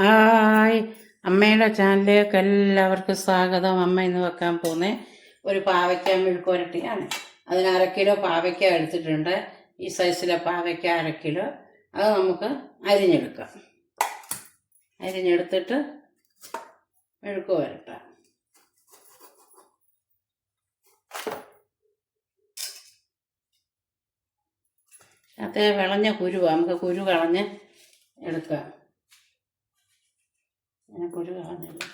Hi, അമ്മയുടെ ചാനലിലേക്ക് എല്ലാവർക്കും സ്വാഗതം. അമ്മ ഇന്ന് വെക്കാൻ പോകുന്ന ഒരു പാവയ്ക്ക മെഴുക്കുവരട്ടിയാണ്. അതിന് 1/2 കിലോ പാവയ്ക്ക എടുത്തിട്ടുണ്ട്. ഈ സൈസിലെ പാവയ്ക്ക 1/2 കിലോ. അത് നമുക്ക് അരിഞ്ഞെടുക്കാം. അരിഞ്ഞെടുത്തിട്ട് മെഴുക്ക് വരട്ടാം. അത് വിളഞ്ഞ കുരുവാണ്, നമുക്ക് കുരു കളഞ്ഞ് എടുക്കാം. ഞാൻ കുരു കളഞ്ഞില്ല.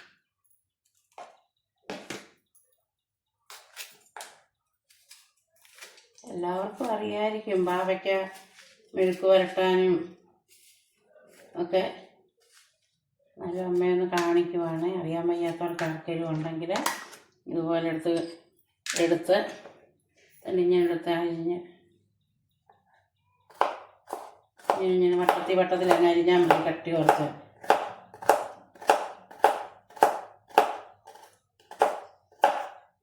എല്ലാവർക്കും അറിയാമായിരിക്കും പാവയ്ക്ക മെഴുക്ക് വരട്ടാനും ഒക്കെ. നല്ല അമ്മയൊന്ന് കാണിക്കുവാണ്. അറിയാൻ വയ്യാത്തവർക്ക് ആർക്കെങ്കിലും ഉണ്ടെങ്കിൽ ഇതുപോലെ എടുത്ത് തനിഞ്ഞെടുത്ത് അരിഞ്ഞ് ഇങ്ങനെ വട്ടത്തിൽ അങ്ങ് അരിഞ്ഞാൽ മതി. കട്ടി കുറച്ച്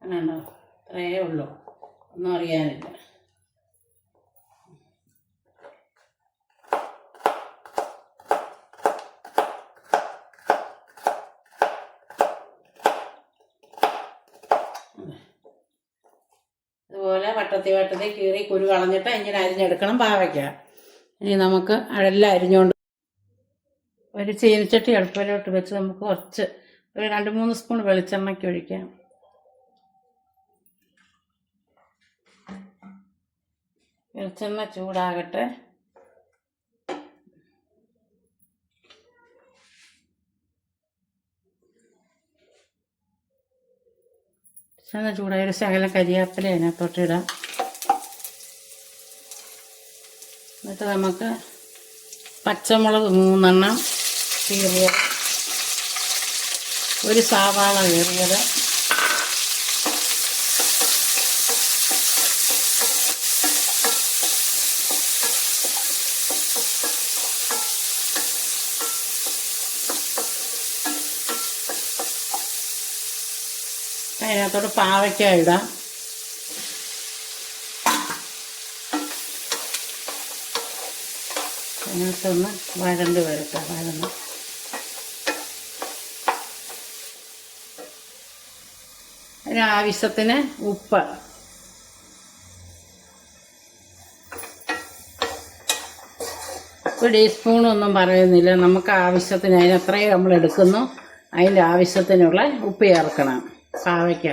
അങ്ങനെയുണ്ടോ? അത്രയേ ഉള്ളൂ, ഒന്നും അറിയാനില്ല. ഇതുപോലെ വട്ടത്തിൽ കീറി കുരു കളഞ്ഞിട്ട് ഇങ്ങനെ അരിഞ്ഞെടുക്കണം പാവയ്ക്ക. ഇനി നമുക്ക് അതെല്ലാം അരിഞ്ഞുകൊണ്ട് ഒരു ചീനിച്ചട്ടി അടുപ്പിലോട്ട് വെച്ച് നമുക്ക് കുറച്ച് ഒരു 2-3 സ്പൂൺ വെളിച്ചെണ്ണയ്ക്ക് ഒഴിക്കാം. വെളിച്ചെണ്ണ ചൂടാകട്ടെ. വെളിച്ചെണ്ണ ചൂടായ ഒരു ശകലം കരിവേപ്പില അതിനകത്തോട്ടിടാം. എന്നിട്ട് നമുക്ക് പച്ചമുളക് 3 എണ്ണം കീറിയത്, ഒരു സവാള കീറിയത്, അതിനകത്തോട് പാവയ്ക്ക ഇടാം. അതിനകത്തൊന്ന് വഴണ്ട് വരട്ടെ. അതിനാവശ്യത്തിന് ഉപ്പ്, ഒരു ടീസ്പൂണൊന്നും പറയുന്നില്ല, നമുക്ക് ആവശ്യത്തിന് അതിനത്രയും നമ്മൾ എടുക്കുന്നു. അതിൻ്റെ ആവശ്യത്തിനുള്ള ഉപ്പ് ചേർക്കണം. പാവയ്ക്ക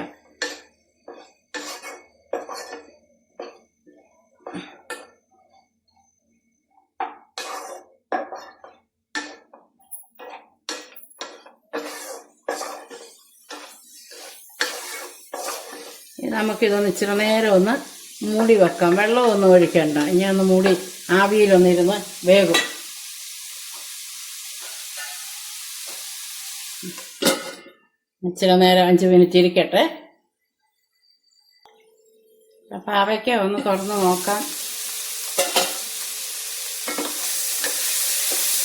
നമുക്കിതൊന്ന് ഇച്ചിരി നേരം ഒന്ന് മൂടി വെക്കാം. വെള്ളമൊന്നും ഒഴിക്കണ്ട. ഇനി ഒന്ന് മൂടി ആവിയിലൊന്നിരുന്ന് വേകും. ഇച്ചിരി നേരം 5 മിനിറ്റ് ഇരിക്കട്ടെ. പാവയ്ക്ക ഒന്ന് തുറന്ന് നോക്കാം.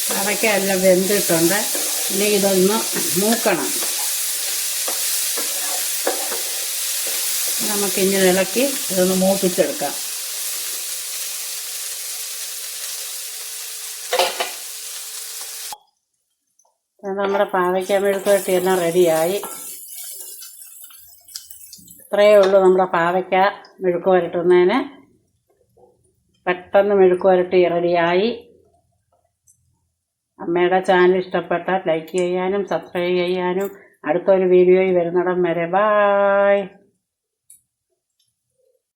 പാവയ്ക്ക എല്ലാം വെന്തിട്ടുണ്ട്. ഇനി ഇതൊന്ന് മൂക്കണം. നമുക്കിങ്ങനെ ഇളക്കി ഇതൊന്ന് മൂപ്പിച്ചെടുക്കാം. നമ്മുടെ പാവയ്ക്ക മെഴുക്കുവരട്ടി എല്ലാം റെഡിയായി. ഇത്രയേ ഉള്ളൂ നമ്മുടെ പാവയ്ക്ക മെഴുക്ക് വരട്ടുന്നതിന്. പെട്ടെന്ന് മെഴുക്ക് വരട്ടി റെഡിയായി. അമ്മയുടെ ചാനൽ ഇഷ്ടപ്പെട്ടാൽ ലൈക്ക് ചെയ്യാനും സബ്സ്ക്രൈബ് ചെയ്യാനും അടുത്തൊരു വീഡിയോയിൽ വരുന്നിടം വരെ ബായ്.